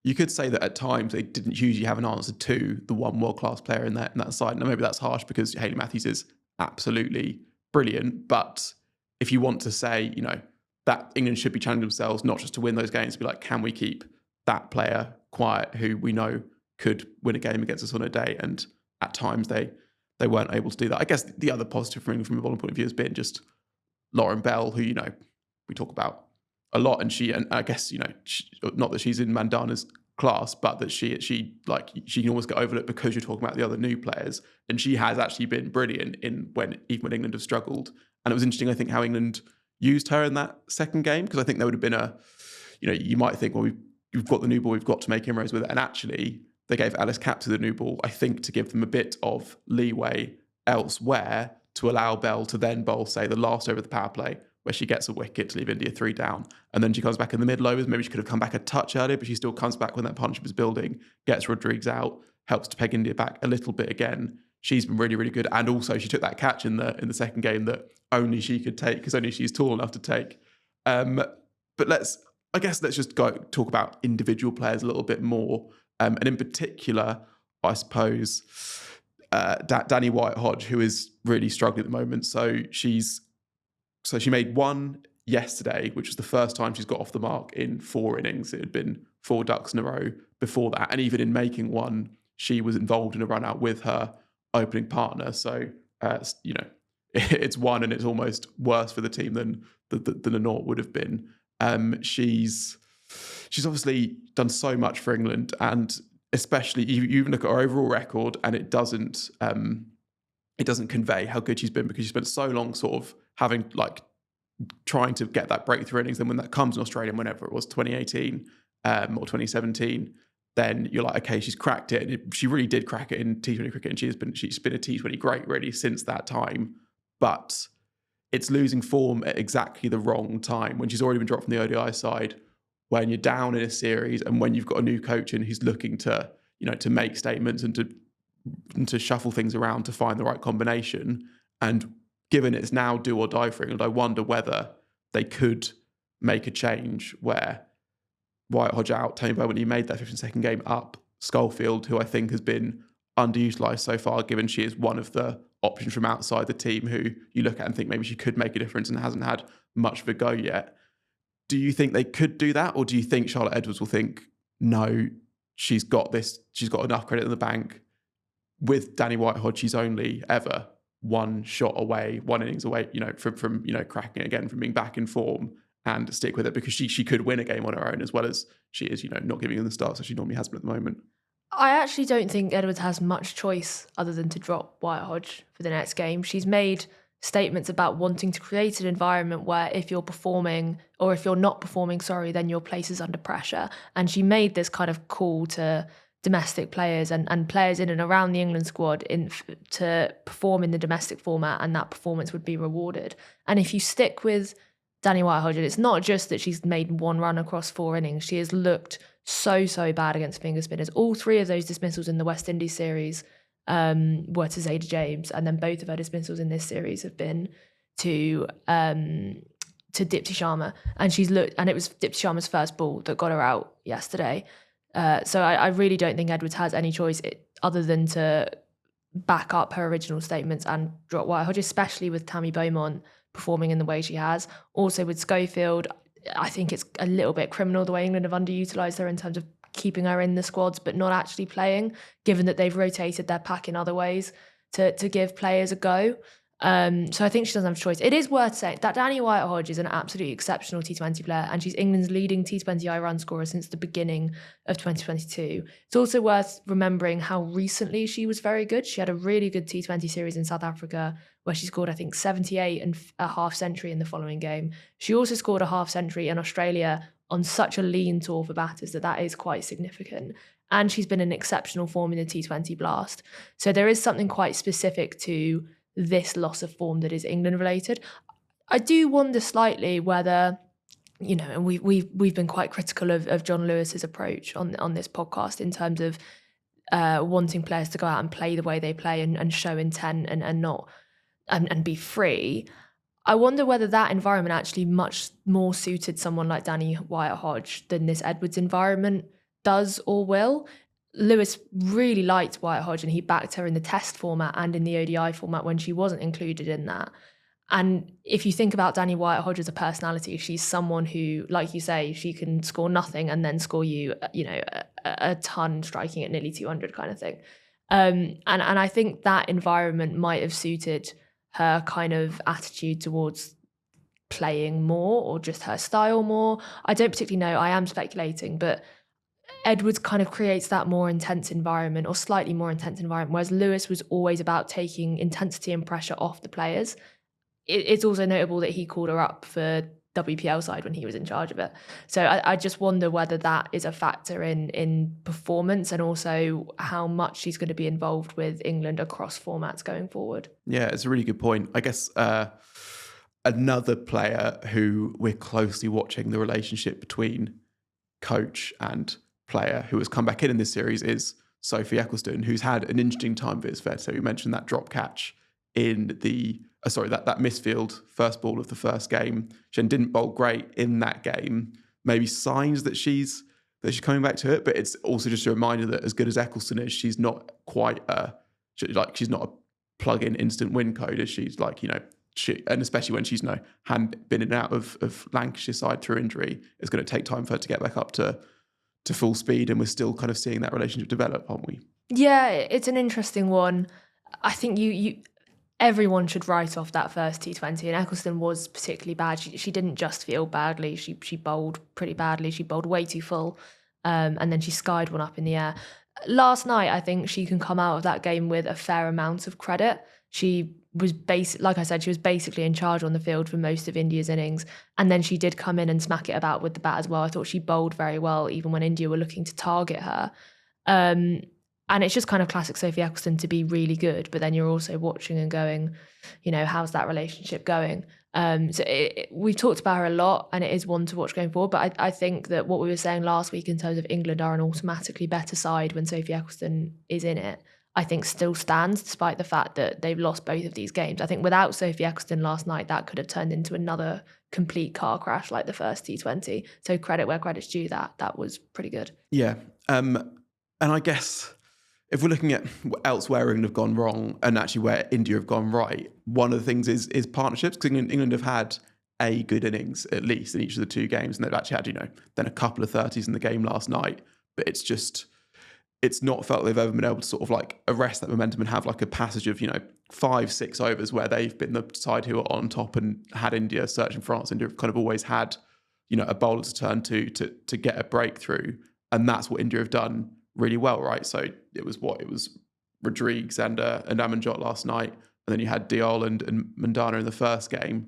you could say that at times they didn't usually have an answer to the one world-class player in that side. Now, maybe that's harsh because Hayley Matthews is absolutely brilliant, but if you want to say, that England should be challenging themselves not just to win those games, to be like, can we keep that player quiet who we know could win a game against us on a day? And at times they weren't able to do that. I guess the other positive for England from a bowling point of view has been just Lauren Bell, who, we talk about a lot, and I guess, not that she's in Mandana's class, but that she can almost get overlooked because you're talking about the other new players. And she has actually been brilliant even when England have struggled. And it was interesting, I think, how England used her in that second game, because I think there would have been you might think, well, we've got the new ball, we've got to make inroads with it. And actually, they gave Alice Capter the new ball, I think, to give them a bit of leeway elsewhere to allow Bell to then bowl, say, the last over of the power play, where she gets a wicket to leave India 3 down. And then she comes back in the middle overs. Maybe she could have come back a touch earlier, but she still comes back when that partnership is building, gets Rodriguez out, helps to peg India back a little bit again. She's been really, really good. And also, she took that catch in the second game that only she could take, because only she's tall enough to take. But let's just go talk about individual players a little bit more. And in particular, I suppose, Danny White-Hodge, who is really struggling at the moment. So she made one yesterday, which was the first time she's got off the mark in 4 innings. It had been 4 ducks in a row before that. And even in making one, she was involved in a run out with her opening partner. So, it's one, and it's almost worse for the team than a naught would have been. She's obviously done so much for England, and especially you even look at her overall record, and it doesn't convey how good she's been, because she spent so long sort of trying to get that breakthrough innings. Then when that comes in Australia, whenever it was 2018 or 2017, then you're like, okay, she's cracked it. And she really did crack it in T20 cricket, and she's been a T20 great really since that time. But it's losing form at exactly the wrong time, when she's already been dropped from the ODI side, when you're down in a series, and when you've got a new coach in who's looking to, to make statements and to shuffle things around to find the right combination. And given it's now do or die for England, I wonder whether they could make a change where Wyatt Hodge out, Tony Bowman, you made that 52nd game up, Schofield, who I think has been underutilised so far, given she is one of the options from outside the team who you look at and think maybe she could make a difference and hasn't had much of a go yet. Do you think they could do that? Or do you think Charlotte Edwards will think, no, she's got enough credit in the bank? With Danny Wyatt Hodge, she's only ever one innings away, from cracking it again, from being back in form, and stick with it, because she could win a game on her own, as well as she is, not giving them the starts that she normally has been at the moment. I actually don't think Edwards has much choice other than to drop Wyatt Hodge for the next game. She's made statements about wanting to create an environment where if you're performing, or if you're not performing, then your place is under pressure. And she made this kind of call to domestic players and players in and around the England squad to perform in the domestic format, and that performance would be rewarded. And if you stick with Danny Wyatt Hodge, it's not just that she's made one run across 4 innings. She has looked so bad against finger spinners. All 3 of those dismissals in the West Indies series were to Zayda James, and then both of her dismissals in this series have been to Dipti Sharma, and it was Dipti Sharma's first ball that got her out yesterday. So I really don't think Edwards has any choice other than to back up her original statements and drop Wyatt Hodge, especially with Tammy Beaumont performing in the way she has. Also with Schofield, I think it's a little bit criminal the way England have underutilised her in terms of keeping her in the squads but not actually playing, given that they've rotated their pack in other ways to give players a go. So I think she doesn't have a choice. It is worth saying that Danny Wyatt Hodge is an absolutely exceptional T20 player, and she's England's leading T20I run scorer since the beginning of 2022. It's also worth remembering how recently she was very good. She had a really good T20 series in South Africa where she scored, I think, 78 and a half century in the following game. She also scored a half century in Australia on such a lean tour for batters that is quite significant. And she's been in exceptional form in the T20 Blast. So there is something quite specific to this loss of form that is England related. I do wonder slightly whether, and we've been quite critical of John Lewis's approach on this podcast in terms of wanting players to go out and play the way they play and show intent and not and be free. I wonder whether that environment actually much more suited someone like Danny Wyatt Hodge than this Edwards environment does or will. Lewis really liked Wyatt Hodge, and he backed her in the test format and in the ODI format when she wasn't included in that. And if you think about Danny Wyatt Hodge as a personality, she's someone who, like you say, she can score nothing and then score you, a ton, striking at nearly 200 kind of thing. And I think that environment might have suited her kind of attitude towards playing more, or just her style more. I don't particularly know. I am speculating, but Edwards kind of creates that more intense environment, or slightly more intense environment, whereas Lewis was always about taking intensity and pressure off the players. It's also notable that he called her up for WPL side when he was in charge of it. So I just wonder whether that is a factor in performance, and also how much she's going to be involved with England across formats going forward. Yeah, it's a really good point. I guess another player who we're closely watching the relationship between coach and player who has come back in this series is Sophie Ecclestone, who's had an interesting time, but it's fair to say. We mentioned that drop catch in the that misfield first ball of the first game. She didn't bowl great in that game. Maybe signs that she's coming back to it, but it's also just a reminder that as good as Ecclestone is, she's not quite she's not a plug-in instant win code. As she's and especially when she's hadn't been in and out of Lancashire side through injury, it's going to take time for her to get back up to full speed, and we're still kind of seeing that relationship develop, aren't we? Yeah, it's an interesting one. I think everyone should write off that first T20, and Ecclestone was particularly bad. She didn't just field badly, she bowled pretty badly. She bowled way too full, and then she skied one up in the air. Last night, I think she can come out of that game with a fair amount of credit. She was like I said, she was basically in charge on the field for most of India's innings, and then she did come in and smack it about with the bat as well. I thought she bowled very well, even when India were looking to target her. And it's just kind of classic Sophie Ecclestone to be really good, but then you're also watching and going, how's that relationship going? We've talked about her a lot, and it is one to watch going forward. But I think that what we were saying last week in terms of England are an automatically better side when Sophie Ecclestone is in it, I think still stands, despite the fact that they've lost both of these games. I think without Sophie Ecclestone last night, that could have turned into another complete car crash like the first T20. So credit where credit's due, that was pretty good. Yeah. And I guess if we're looking at elsewhere England have gone wrong and actually where India have gone right, one of the things is partnerships, because England have had a good innings at least in each of the two games, and they've actually had, then a couple of 30s in the game last night, but it's not felt they've ever been able to sort of like arrest that momentum and have like a passage of 5-6 overs where they've been the side who are on top and had India searching France. India have kind of always had a bowler to turn to get a breakthrough, and that's what India have done really well, right? So it was Rodriguez and Amanjot last night, and then you had Diol and Mandana in the first game.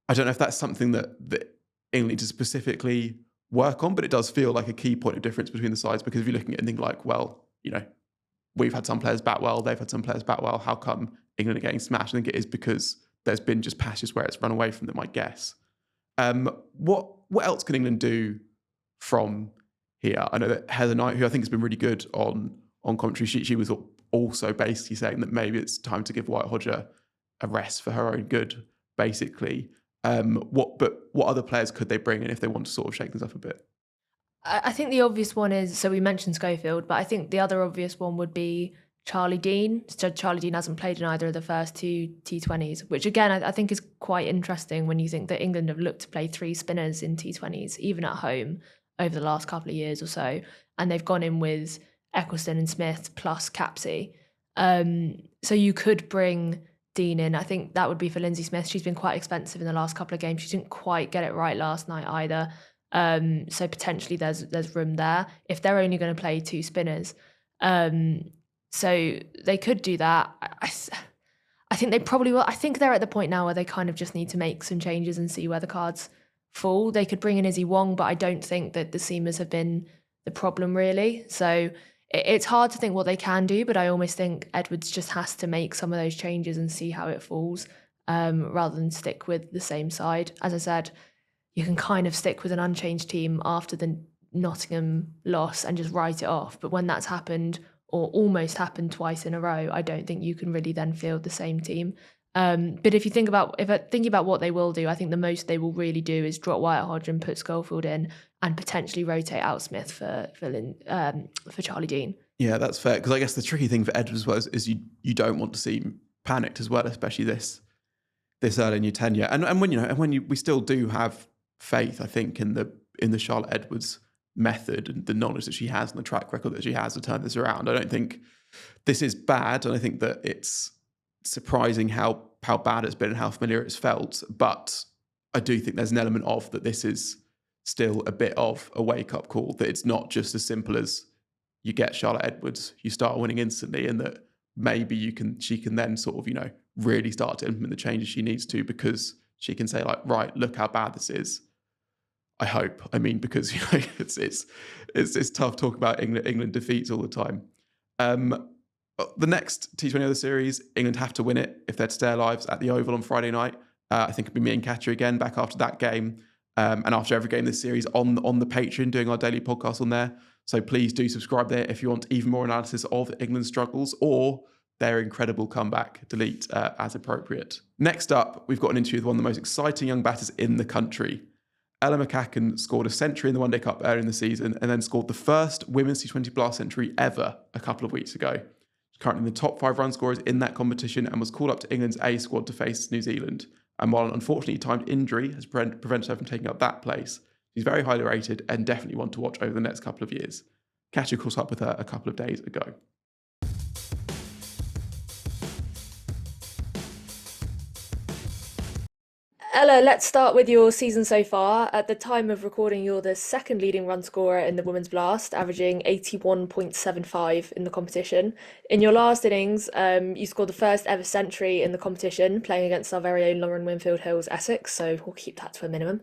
I don't know if that's something that England need to specifically work on, but it does feel like a key point of difference between the sides, because if you're looking at anything like, we've had some players bat well, they've had some players bat well, how come England are getting smashed? I think it is because there's been just patches where it's run away from them, I guess. What else can England do from here? I know that Heather Knight, who I think has been really good on commentary, she was also basically saying that maybe it's time to give White Hodger a rest for her own good, basically. What other players could they bring in if they want to sort of shake things up a bit? I think the obvious one is, so we mentioned Schofield, but I think the other obvious one would be Charlie Dean. So Charlie Dean hasn't played in either of the first two T20s, which again, I think is quite interesting when you think that England have looked to play 3 spinners in T20s, even at home, over the last couple of years or so. And they've gone in with Ecclestone and Smith plus Capsey. So you could bring Dean in. I think that would be for Lindsay Smith. She's been quite expensive in the last couple of games. She didn't quite get it right last night either. So potentially there's room there if they're only going to play 2 spinners. So they could do that. I think they probably will. I think they're at the point now where they kind of just need to make some changes and see where the cards fall. They could bring in Izzy Wong, but I don't think that the seamers have been the problem really. So it's hard to think what they can do, but I almost think Edwards just has to make some of those changes and see how it falls, rather than stick with the same side. As I said, you can kind of stick with an unchanged team after the Nottingham loss and just write it off. But when that's happened, or almost happened twice in a row, I don't think you can really then field the same team. But if thinking about what they will do, I think the most they will really do is drop White Hodge and put Schofield in, and potentially rotate out Smith for Charlie Dean. Yeah, that's fair, because I guess the tricky thing for Edwards was is you don't want to seem panicked as well, especially this early in your tenure, and when we still do have faith, I think, in the Charlotte Edwards method and the knowledge that she has and the track record that she has to turn this around. I don't think this is bad, and I think that it's surprising how bad it's been and how familiar it's felt. But I do think there's an element of that this is still a bit of a wake-up call, that it's not just as simple as you get Charlotte Edwards, you start winning instantly, and that maybe she can then sort of really start to implement the changes she needs to, because she can say, like, right, look how bad this is. I hope. I mean, because it's tough talking about England defeats all the time. The next T20 other series, England have to win it if they're to stay alive at the Oval on Friday night. I think it'll be me and Katya again back after that game, and after every game this series on the Patreon, doing our daily podcast on there. So please do subscribe there if you want even more analysis of England's struggles or their incredible comeback, delete as appropriate. Next up, we've got an interview with one of the most exciting young batters in the country. Ella McCaughan scored a century in the One Day Cup earlier in the season and then scored the first women's T20 Blast century ever a couple of weeks ago. She's currently in the top 5 run scorers in that competition and was called up to England's A squad to face New Zealand. And while an unfortunately timed injury has prevented her from taking up that place, she's very highly rated and definitely one to watch over the next couple of years. Katya caught up with her a couple of days ago. Ella, let's start with your season so far. At the time of recording, you're the second leading run scorer in the Women's Blast, averaging 81.75 in the competition. In your last innings, you scored the first ever century in the competition, playing against our very own Lauren Winfield-Hill's Essex, so we'll keep that to a minimum.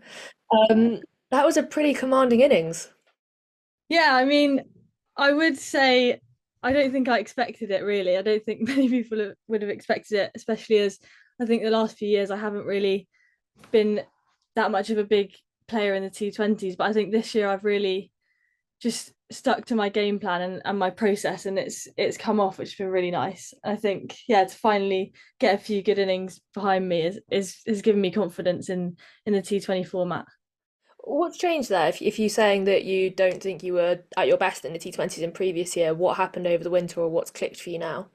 That was a pretty commanding innings. Yeah, I mean, I would say I don't think I expected it, really. I don't think many people would have expected it, especially as I think the last few years I haven't really been that much of a big player in the T20s, but I think this year I've really just stuck to my game plan and my process, and it's come off, which has been really nice. I think, yeah, to finally get a few good innings behind me is giving me confidence in the T20 format. What's changed there? If you're saying that you don't think you were at your best in the T20s in previous year, what happened over the winter, or what's clicked for you now?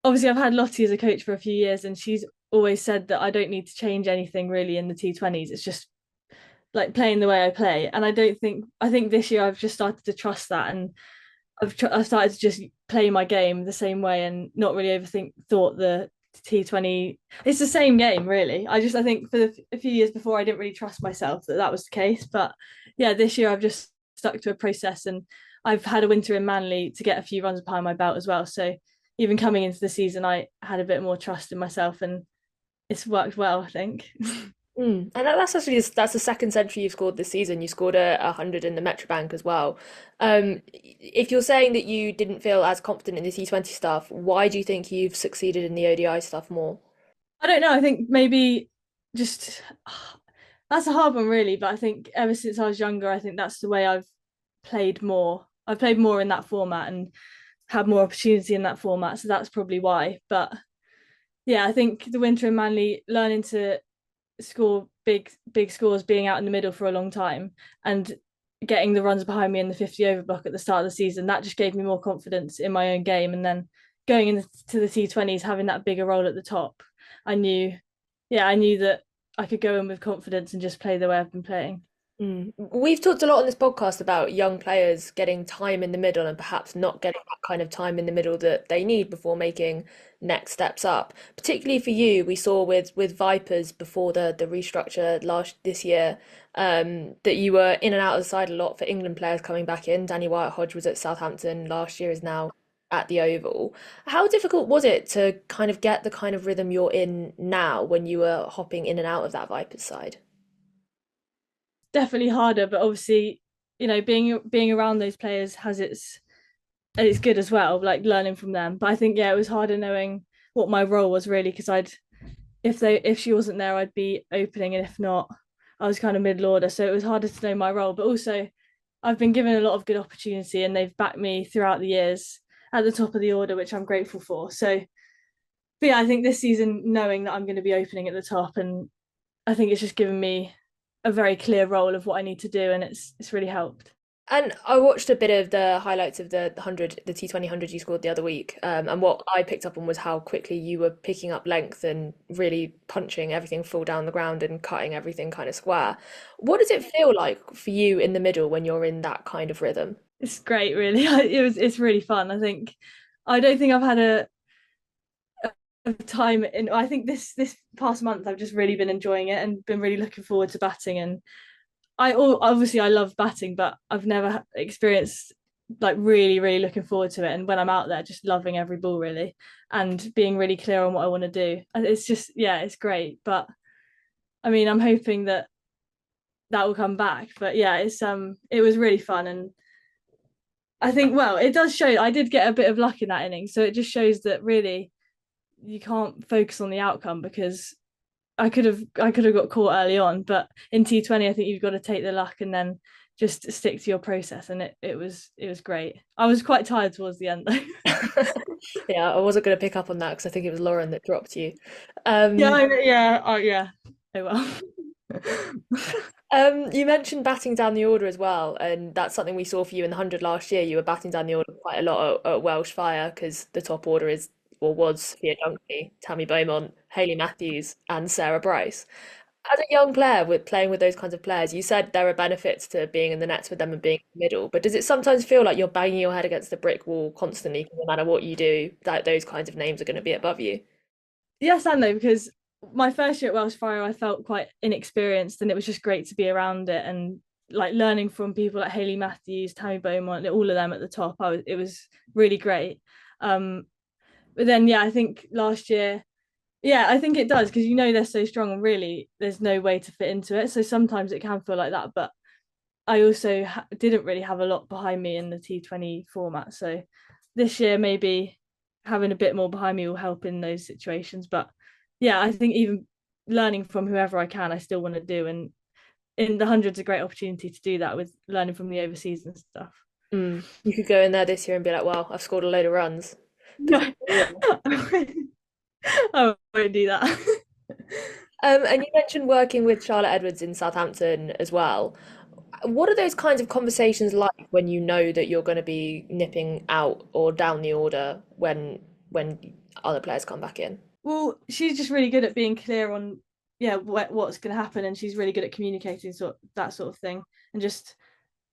Obviously, I've had Lottie as a coach for a few years, and she's always said that I don't need to change anything really in the T20s. It's just like playing the way I play. And I think this year I've just started to trust that, and I've started to just play my game the same way and not really thought the T20. It's the same game really. I think for a few years before I didn't really trust myself that was the case, but yeah, this year I've just stuck to a process, and I've had a winter in Manly to get a few runs behind my belt as well. So even coming into the season, I had a bit more trust in myself, and it's worked well, I think. And that's actually that's the second century you've scored this season. You scored a 100 in the Metrobank as well. If you're saying that you didn't feel as confident in the T20 stuff, why do you think you've succeeded in the ODI stuff more? I don't know. I think maybe just that's a hard one, really. But I think ever since I was younger, I think that's the way I've played more. I've played more in that format and had more opportunity in that format. So that's probably why. But yeah, I think the winter in Manly, learning to score big scores, being out in the middle for a long time, and getting the runs behind me in the 50 over block at the start of the season, that just gave me more confidence in my own game. And then going into the T20s, having that bigger role at the top, I knew that I could go in with confidence and just play the way I've been playing. We've talked a lot on this podcast about young players getting time in the middle and perhaps not getting that kind of time in the middle that they need before making next steps up. Particularly for you, we saw with Vipers before the restructure this year, that you were in and out of the side a lot for England players coming back in. Danny Wyatt-Hodge was at Southampton last year, is now at the Oval. How difficult was it to kind of get the kind of rhythm you're in now when you were hopping in and out of that Vipers side? Definitely harder, but obviously, being around those players has it's good as well, like learning from them. But I think, yeah, it was harder knowing what my role was really, because if she wasn't there, I'd be opening, and if not, I was kind of middle order. So it was harder to know my role. But also, I've been given a lot of good opportunity, and they've backed me throughout the years at the top of the order, which I'm grateful for. So, but yeah, I think this season, knowing that I'm going to be opening at the top, and I think it's just given me a very clear role of what I need to do, and it's really helped. And I watched a bit of the highlights of the T20 100 you scored the other week. And what I picked up on was how quickly you were picking up length and really punching everything full down the ground and cutting everything kind of square. What does it feel like for you in the middle when you're in that kind of rhythm? It's great, really. It's really fun. I don't think I've had a time in. I think this past month I've just really been enjoying it and been really looking forward to batting. And obviously I love batting, but I've never experienced like really looking forward to it. And when I'm out there, just loving every ball really, and being really clear on what I want to do. It's just, yeah, it's great. But I mean, I'm hoping that will come back. But yeah, it was really fun. And I think, well, it does show I did get a bit of luck in that inning, so it just shows that really you can't focus on the outcome, because I could have got caught early on, but in T20 I think you've got to take the luck and then just stick to your process. And it was great. I was quite tired towards the end though. Yeah, I wasn't going to pick up on that because I think it was Lauren that dropped you. Yeah. Oh well. You mentioned batting down the order as well, and that's something we saw for you in the 100 last year. You were batting down the order quite a lot at Welsh Fire because the top order is or was Sophia Dunkley, Tammy Beaumont, Hayley Matthews, and Sarah Bryce. As a young player with playing with those kinds of players, you said there are benefits to being in the nets with them and being in the middle, but does it sometimes feel like you're banging your head against the brick wall constantly, no matter what you do, that those kinds of names are going to be above you? Yes and no, because my first year at Welsh Fire I felt quite inexperienced, and it was just great to be around it and like learning from people like Hayley Matthews, Tammy Beaumont, all of them at the top. It was really great. But then, yeah, I think last year, yeah, I think it does, because they're so strong and really there's no way to fit into it. So sometimes it can feel like that. But I also didn't really have a lot behind me in the T20 format. So this year, maybe having a bit more behind me will help in those situations. But yeah, I think even learning from whoever I can, I still want to do. And in the hundreds, a great opportunity to do that with learning from the overseas and stuff. You could go in there this year and be like, well, I've scored a load of runs. No, I won't do that. And you mentioned working with Charlotte Edwards in Southampton as well. What are those kinds of conversations like when you know that you're going to be nipping out or down the order when other players come back in? Well, she's just really good at being clear on what's going to happen, and she's really good at communicating that sort of thing. And just,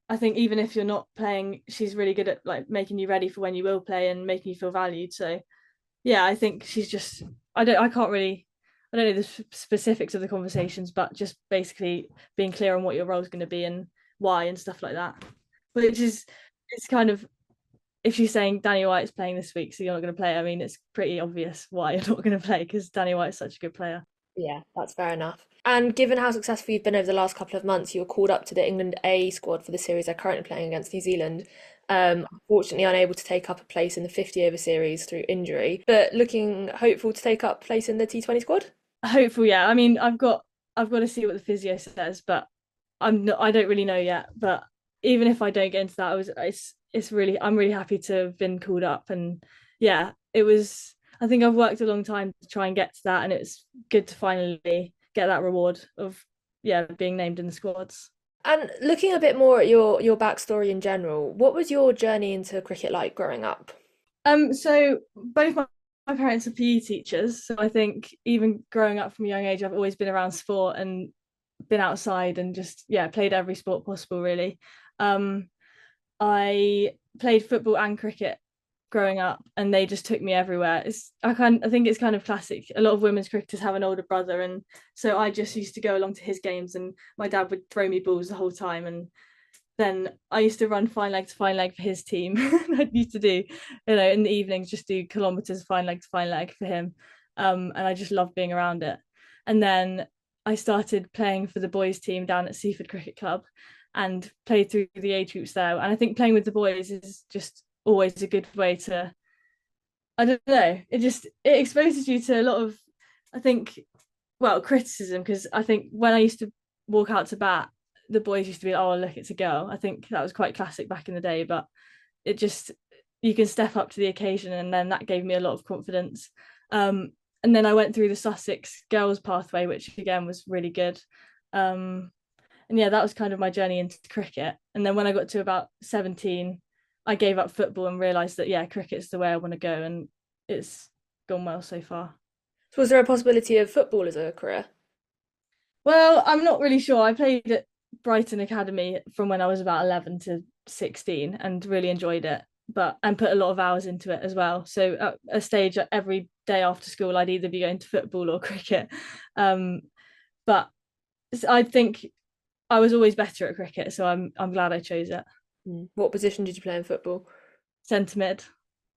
I think even if you're not playing, she's really good at like making you ready for when you will play and making you feel valued. So yeah, I think she's just, I don't know the specifics of the conversations, but just basically being clear on what your role is going to be and why and stuff like that. Which is, it's kind of, if she's saying Danny White's playing this week, so you're not going to play, I mean, it's pretty obvious why you're not going to play, because Danny White's such a good player. Yeah, that's fair enough. And given how successful you've been over the last couple of months, you were called up to the England A squad for the series they're currently playing against New Zealand. Unfortunately unable to take up a place in the 50 over series through injury, but looking hopeful to take up place in the T20 squad. Hopeful, yeah. I mean, I've got to see what the physio says, but I don't really know yet. But even if I don't get into that, I'm really happy to have been called up, and yeah, it was. I think I've worked a long time to try and get to that, and it's good to finally get that reward of being named in the squads. And looking a bit more at your backstory in general, what was your journey into cricket like growing up? So both my parents are PE teachers, so I think even growing up from a young age, I've always been around sport and been outside and just played every sport possible really. I played football and cricket growing up, and they just took me everywhere. I think it's kind of classic. A lot of women's cricketers have an older brother, and so I just used to go along to his games, and my dad would throw me balls the whole time, and then I used to run fine leg to fine leg for his team. I used to do, in the evenings, just do kilometers fine leg to fine leg for him, and I just loved being around it. And then I started playing for the boys team down at Seaford Cricket Club, and played through the age groups there. And I think playing with the boys is just always a good way to, I don't know, it exposes you to a lot of, I think, criticism, because I think when I used to walk out to bat, the boys used to be like, oh look, it's a girl. I think that was quite classic back in the day, but it just, you can step up to the occasion, and then that gave me a lot of confidence. And then I went through the Sussex girls pathway, which again was really good. And that was kind of my journey into cricket. And then when I got to about 17, I gave up football and realised that cricket's the way I want to go, and it's gone well so far. So was there a possibility of football as a career? Well, I'm not really sure. I played at Brighton Academy from when I was about 11 to 16 and really enjoyed it, and put a lot of hours into it as well. So at a stage, every day after school, I'd either be going to football or cricket. But I think I was always better at cricket, so I'm glad I chose it. What position did you play in football? Centre mid,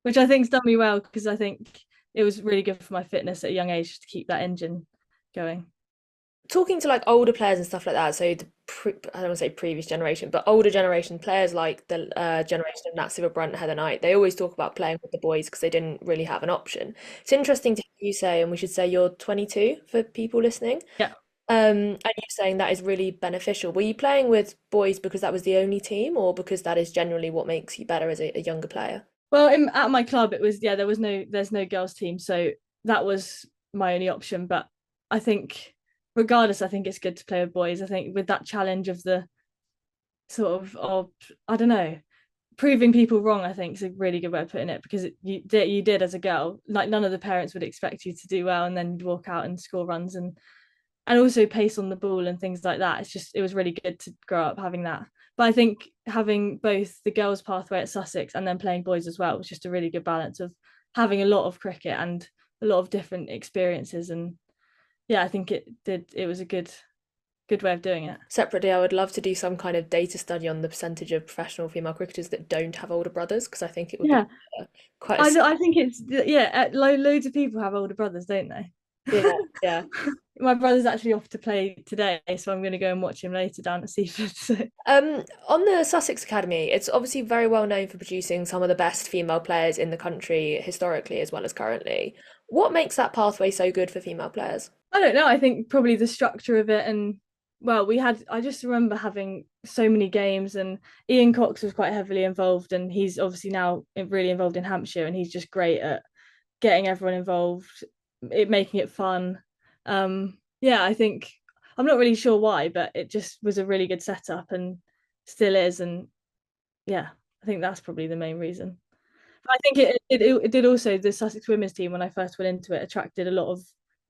which I think's done me well, because I think it was really good for my fitness at a young age to keep that engine going. Talking to like older players and stuff like that, so I don't want to say previous generation, but older generation players like the generation of Nat Silverbrunt, Heather Knight, they always talk about playing with the boys because they didn't really have an option. It's interesting to hear you say, and we should say you're 22 for people listening. Yeah. And you saying that is really beneficial. Were you playing with boys because that was the only team, or because that is generally what makes you better as a younger player? Well, at my club, it was there's no girls team, so that was my only option. But I think regardless, I think it's good to play with boys. I think with that challenge of the sort of I don't know, proving people wrong, I think is a really good way of putting it, because you did as a girl, like none of the parents would expect you to do well, and then you'd walk out and score runs and also pace on the ball and things like that. It was really good to grow up having that. But I think having both the girls pathway at Sussex and then playing boys as well was just a really good balance of having a lot of cricket and a lot of different experiences. And I think it was a good way of doing it. Separately, I would love to do some kind of data study on the percentage of professional female cricketers that don't have older brothers, because I think it would be quite I think it's loads of people have older brothers, don't they? Yeah. My brother's actually off to play today, so I'm going to go and watch him later down at Seaford. So. On the Sussex Academy, it's obviously very well known for producing some of the best female players in the country historically as well as currently. What makes that pathway so good for female players? I don't know. I think probably the structure of it, and well, I just remember having so many games, and Ian Cox was quite heavily involved, and he's obviously now really involved in Hampshire, and he's just great at getting everyone involved, making it fun. Yeah, I think I'm not really sure why, but it just was a really good setup and still is, and yeah, I think that's probably the main reason. But I think it did also, the Sussex women's team, when I first went into it, attracted a lot of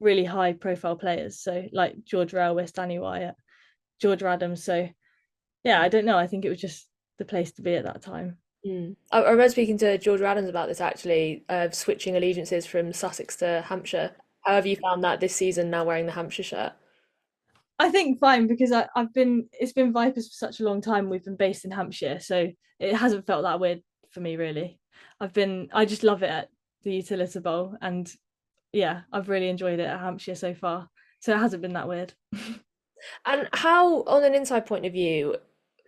really high profile players. So like George Railway, Danny Wyatt, Georgia Adams. So yeah, I don't know. I think it was just the place to be at that time. I remember speaking to Georgia Adams about this actually, switching allegiances from Sussex to Hampshire. How have you found that this season now wearing the Hampshire shirt? I think fine, because it's been Vipers for such a long time. We've been based in Hampshire, so it hasn't felt that weird for me really. I just love it at the Utilita Bowl, and yeah, I've really enjoyed it at Hampshire so far. So it hasn't been that weird. And how, on an inside point of view,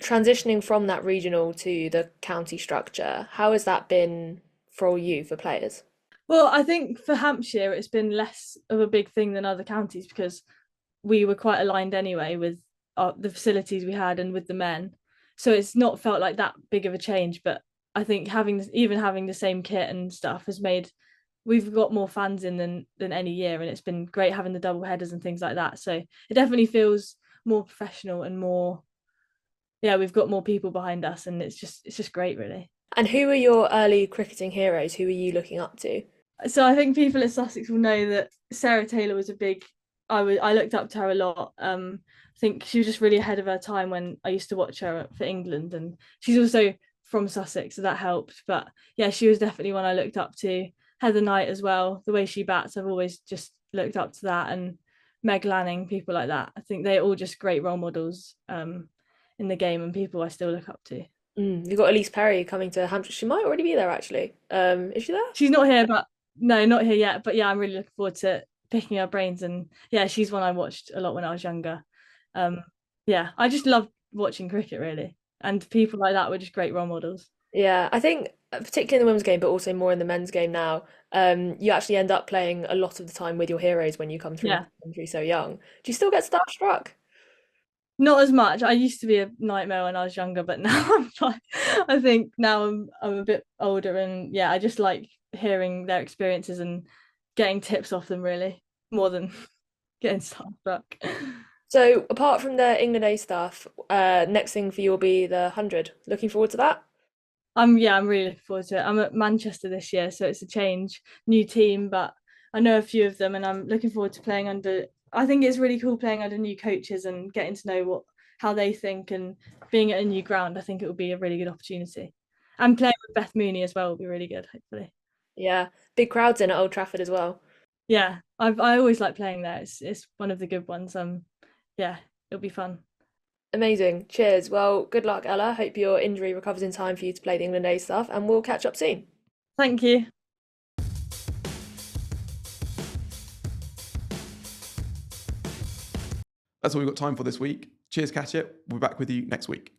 transitioning from that regional to the county structure, how has that been for you, for players? Well, I think for Hampshire, it's been less of a big thing than other counties because we were quite aligned anyway with the facilities we had and with the men. So it's not felt like that big of a change. But I think having the same kit and stuff has made we've got more fans in than any year, and it's been great having the double headers and things like that. So it definitely feels more professional and more, yeah, we've got more people behind us, and it's just great really. And who are your early cricketing heroes? Who are you looking up to? So I think people at Sussex will know that Sarah Taylor was a big. I looked up to her a lot. I think she was just really ahead of her time when I used to watch her for England, and she's also from Sussex, so that helped. But yeah, she was definitely one I looked up to. Heather Knight as well. The way she bats, I've always just looked up to that, and Meg Lanning, people like that. I think they're all just great role models in the game, and people I still look up to. You've got Elise Perry coming to Hampshire. She might already be there actually. Is she there? She's not here, but no, not here yet. But yeah, I'm really looking forward to picking her brains, and yeah, she's one I watched a lot when I was younger. Yeah, I just loved watching cricket really, and people like that were just great role models. Yeah, I think particularly in the women's game, but also more in the men's game now, you actually end up playing a lot of the time with your heroes when you come through Yeah, the country so young. Do you still get starstruck? not as much. I used to be a nightmare when I was younger, but now I'm like, I think now I'm a bit older, and yeah, I just like hearing their experiences and getting tips off them really more than getting starstruck. So apart from the England A stuff, next thing for you will be the 100. Looking forward to that? I'm really looking forward to it. I'm at Manchester this year, so it's a change, new team, but I know a few of them, and I'm looking forward to playing under. I think it's really cool playing under new coaches and getting to know how they think, and being at a new ground. I think it will be a really good opportunity, and playing with Beth Mooney as well will be really good, hopefully. Yeah, big crowds in at Old Trafford as well. Yeah, I always like playing there. It's one of the good ones. Yeah, it'll be fun. Amazing. Cheers. Well, good luck, Ella. Hope your injury recovers in time for you to play the England A stuff, and we'll catch up soon. Thank you. That's all we've got time for this week. Cheers, Katya. We'll be back with you next week.